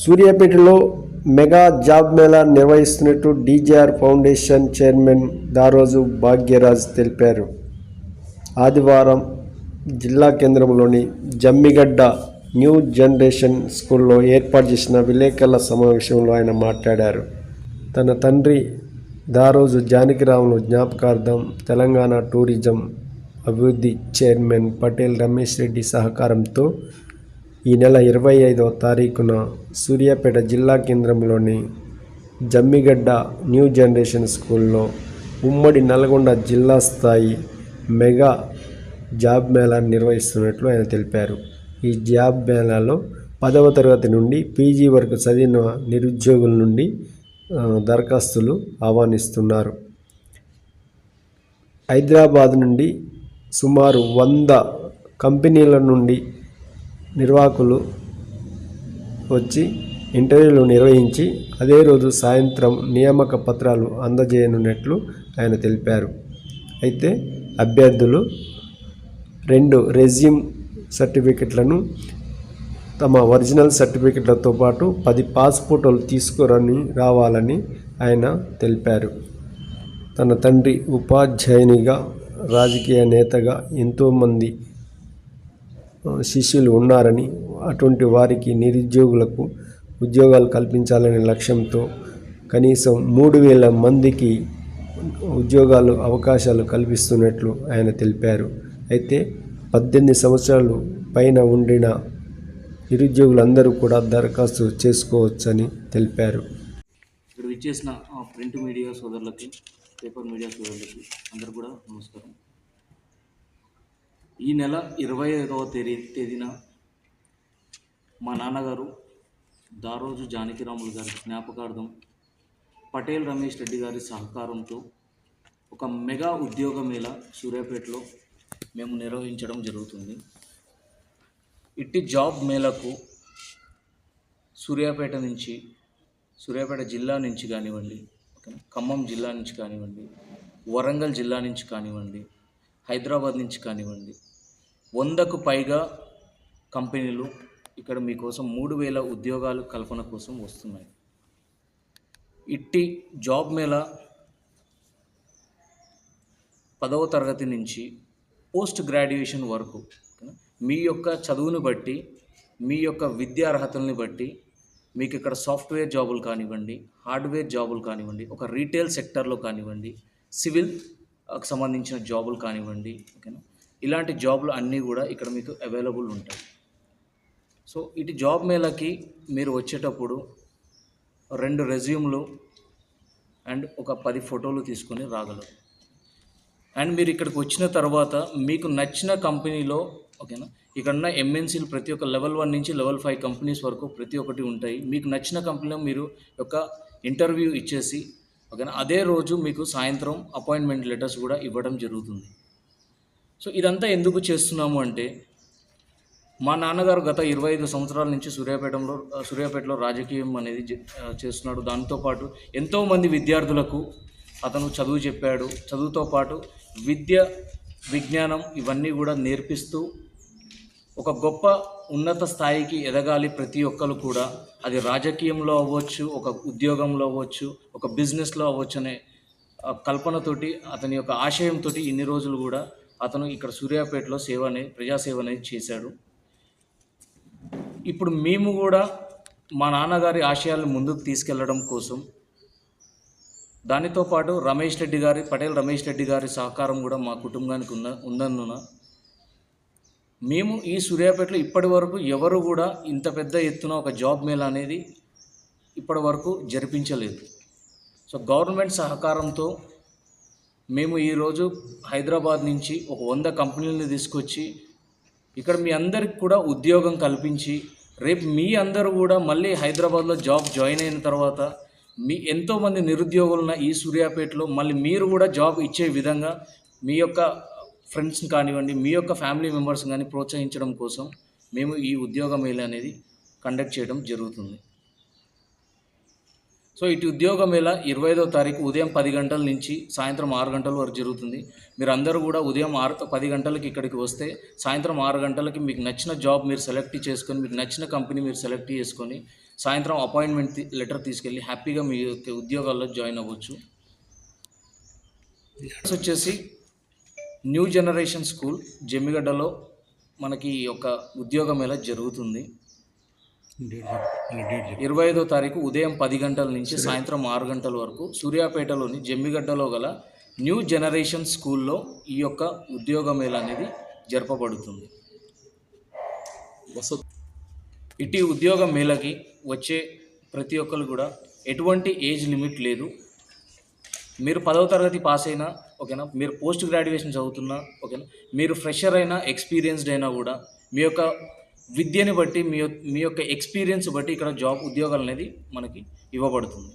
సూర్యాపేటలో mega job mela నిర్వహిస్తున్నట్టు DJR foundation chairman Daroju Bhagyaraj తెలిపారు. ఆదివారం జిల్లా కేంద్రంలోని జమ్మిగడ్డ న్యూ జనరేషన్ స్కూల్లో ఏర్పాటు చేసిన విలేకరుల సమావేశంలో ఆయన మాట్లాడారు. తన తండ్రి దారోజు జానకిరాములు జ్ఞాపకార్థం తెలంగాణ టూరిజం అభివృద్ధి చైర్మన్ పటేల్ రమేష్ రెడ్డి సహకారంతో ఈ నెల 25వ తారీఖున సూర్యాపేట జిల్లా కేంద్రంలోని జమ్మిగడ్డ న్యూ జనరేషన్ స్కూల్లో ఉమ్మడి నల్గొండ జిల్లా స్థాయి మెగా జాబ్ మేళా నిర్వహిస్తున్నట్లు ఆయన తెలిపారు. ఈ జాబ్ మేళాలో 10వ తరగతి నుండి పీజీ వరకు చదివిన నిరుద్యోగుల నుండి దరఖాస్తులు ఆహ్వానిస్తున్నారు. హైదరాబాద్ నుండి సుమారు 100 కంపెనీల నుండి నిర్వాహకులు వచ్చి ఇంటర్వ్యూలు నిర్వహించి అదే రోజు సాయంత్రం నియామక పత్రాలు అందజేయనున్నట్లు ఆయన తెలిపారు. అయితే అభ్యర్థులు 2 రెజ్యూమ్ సర్టిఫికెట్లను, తమ ఒరిజినల్ సర్టిఫికెట్లతో పాటు 10 పాస్పోర్టులు తీసుకుని రావాలని ఆయన తెలిపారు. తన తండ్రి ఉపాధ్యాయునిగా, రాజకీయ నేతగా ఎంతోమంది శిష్యులు ఉన్నారని, అటువంటి వారికి నిరుద్యోగులకు ఉద్యోగాలు కల్పించాలనే లక్ష్యంతో కనీసం 3000 మందికి ఉద్యోగాలు అవకాశాలు కల్పిస్తున్నట్లు ఆయన తెలిపారు. అయితే 18 సంవత్సరాలు పైన ఉండిన నిరుద్యోగులందరూ కూడా దరఖాస్తు చేసుకోవచ్చని తెలిపారు. ఇక్కడ విచ్చేసిన ప్రింట్ మీడియా సోదరులకి, పేపర్ మీడియా సోదరులకి అందరూ కూడా నమస్కారం. ఈ నెల 25వ తేదీన మా నాన్నగారు దారోజు జానకిరాములు గారి జ్ఞాపకార్థం పటేల్ రమేష్ రెడ్డి గారి సహకారంతో ఒక మెగా ఉద్యోగ మేళా సూర్యాపేటలో మేము నిర్వహించడం జరుగుతుంది. ఇట్టి జాబ్ మేళకు సూర్యాపేట జిల్లా నుంచి కానివ్వండి, ఖమ్మం జిల్లా నుంచి కానివ్వండి, వరంగల్ జిల్లా నుంచి కానివ్వండి, హైదరాబాద్ నుంచి కానివ్వండి, 100కు పైగా కంపెనీలు ఇక్కడ మీకోసం 3000 ఉద్యోగాల కల్పన కోసం వస్తున్నాయి. ఇట్టి జాబ్ మేళా 10వ తరగతి నుంచి పోస్ట్ గ్రాడ్యుయేషన్ వరకు మీ యొక్క చదువును బట్టి, మీ యొక్క విద్యా అర్హతల్ని బట్టి మీకు ఇక్కడ సాఫ్ట్వేర్ జాబులు కానివ్వండి, హార్డ్వేర్ జాబులు కానివ్వండి, ఒక రీటైల్ సెక్టర్లో కానివ్వండి, సివిల్కి సంబంధించిన జాబులు కానివ్వండి, ఓకేనా, ఇలాంటి జాబులు అన్నీ కూడా ఇక్కడ మీకు అవైలబుల్ ఉంటాయి. సో ఇటు జాబ్ మేళకి మీరు వచ్చేటప్పుడు 2 రెజ్యూమ్లు అండ్ ఒక 10 ఫోటోలు తీసుకొని రాగలరు. అండ్ మీరు ఇక్కడికి వచ్చిన తర్వాత మీకు నచ్చిన కంపెనీలో, ఓకేనా, ఇక్కడున్న ఎంఎన్సీలు ప్రతి ఒక్క లెవెల్ 1 నుంచి లెవెల్ 5 కంపెనీస్ వరకు ప్రతి ఒక్కటి ఉంటాయి. మీకు నచ్చిన కంపెనీలో మీరు ఒక ఇంటర్వ్యూ ఇచ్చేసి, ఓకేనా, అదే రోజు మీకు సాయంత్రం అపాయింట్మెంట్ లెటర్స్ కూడా ఇవ్వడం జరుగుతుంది. సో ఇదంతా ఎందుకు చేస్తున్నాము అంటే, మా నాన్నగారు గత 25 సంవత్సరాల నుంచి సూర్యాపేటలో రాజకీయం అనేది చేస్తున్నాడు. దాంతోపాటు ఎంతోమంది విద్యార్థులకు అతను చదువు చెప్పాడు. చదువుతో పాటు విద్య, విజ్ఞానం ఇవన్నీ కూడా నేర్పిస్తూ ఒక గొప్ప ఉన్నత స్థాయికి ఎదగాలి ప్రతి ఒక్కరు కూడా. అది రాజకీయంలో అవ్వచ్చు, ఒక ఉద్యోగంలో అవ్వచ్చు, ఒక బిజినెస్లో అవ్వచ్చు అనే కల్పనతోటి, అతని యొక్క ఆశయంతో ఇన్ని రోజులు కూడా అతను ఇక్కడ సూర్యాపేటలో ప్రజాసేవ అనేది చేశాడు. ఇప్పుడు మేము కూడా మా నాన్నగారి ఆశయాలను ముందుకు తీసుకెళ్లడం కోసం, దానితో పాటు పటేల్ రమేష్ రెడ్డి గారి సహకారం కూడా మా కుటుంబానికి ఉన్నందున మేము ఈ సూర్యాపేటలో ఇప్పటి వరకు ఎవరు కూడా ఇంత పెద్ద ఎత్తున ఒక జాబ్ మేళా అనేది ఇప్పటి వరకు జరిపించలేదు. సో గవర్నమెంట్ సహకారంతో మేము ఈరోజు హైదరాబాద్ నుంచి ఒక 100 కంపెనీలను తీసుకొచ్చి ఇక్కడ మీ అందరికి కూడా ఉద్యోగం కల్పించి, రేపు మీ అందరూ కూడా మళ్ళీ హైదరాబాద్లో జాయిన్ అయిన తర్వాత ఎంతోమంది నిరుద్యోగులున్న ఈ సూర్యాపేటలో మళ్ళీ మీరు కూడా జాబ్ ఇచ్చే విధంగా మీ యొక్క ఫ్రెండ్స్ని కానివ్వండి, మీ యొక్క ఫ్యామిలీ మెంబర్స్ని కానీ ప్రోత్సహించడం కోసం మేము ఈ ఉద్యోగ మేళా అనేది కండక్ట్ చేయడం జరుగుతుంది. సో ఇటు ఉద్యోగ మేళ 25వ తారీఖు ఉదయం 10 గంటల నుంచి సాయంత్రం 6 గంటల వరకు జరుగుతుంది. మీరు అందరూ కూడా ఉదయం 10 గంటలకి ఇక్కడికి వస్తే సాయంత్రం 6 గంటలకి మీకు నచ్చిన జాబ్ మీరు సెలెక్ట్ చేసుకొని, మీకు నచ్చిన కంపెనీ మీరు సెలెక్ట్ చేసుకొని, సాయంత్రం అపాయింట్మెంట్ లెటర్ తీసుకెళ్ళి హ్యాపీగా మీ యొక్క ఉద్యోగాల్లో జాయిన్ అవ్వచ్చు. వచ్చేసి న్యూ జనరేషన్ స్కూల్ జమ్మిగడ్డలో మనకి ఈ యొక్క ఉద్యోగ మేళ జరుగుతుంది. 25వ తారీఖు ఉదయం 10 గంటల నుంచి సాయంత్రం 6 గంటల వరకు సూర్యాపేటలోని జమ్మిగడ్డలో గల న్యూ జనరేషన్ స్కూల్లో ఈ యొక్క ఉద్యోగ మేళ అనేది జరపబడుతుంది. ఇటు ఉద్యోగ మేళకి వచ్చే ప్రతి ఒక్కరు కూడా ఎటువంటి ఏజ్ లిమిట్ లేదు. మీరు 10వ తరగతి పాస్ అయినా ఓకేనా, మీరు పోస్ట్ గ్రాడ్యుయేషన్ చదువుతున్నా ఓకేనా, మీరు ఫ్రెషర్ అయినా ఎక్స్పీరియన్స్డ్ అయినా కూడా మీ యొక్క విద్యని బట్టి మీ యొక్క ఎక్స్పీరియన్స్ బట్టి ఇక్కడ జాబ్ ఉద్యోగాలు అనేది మనకి ఇవ్వబడుతుంది.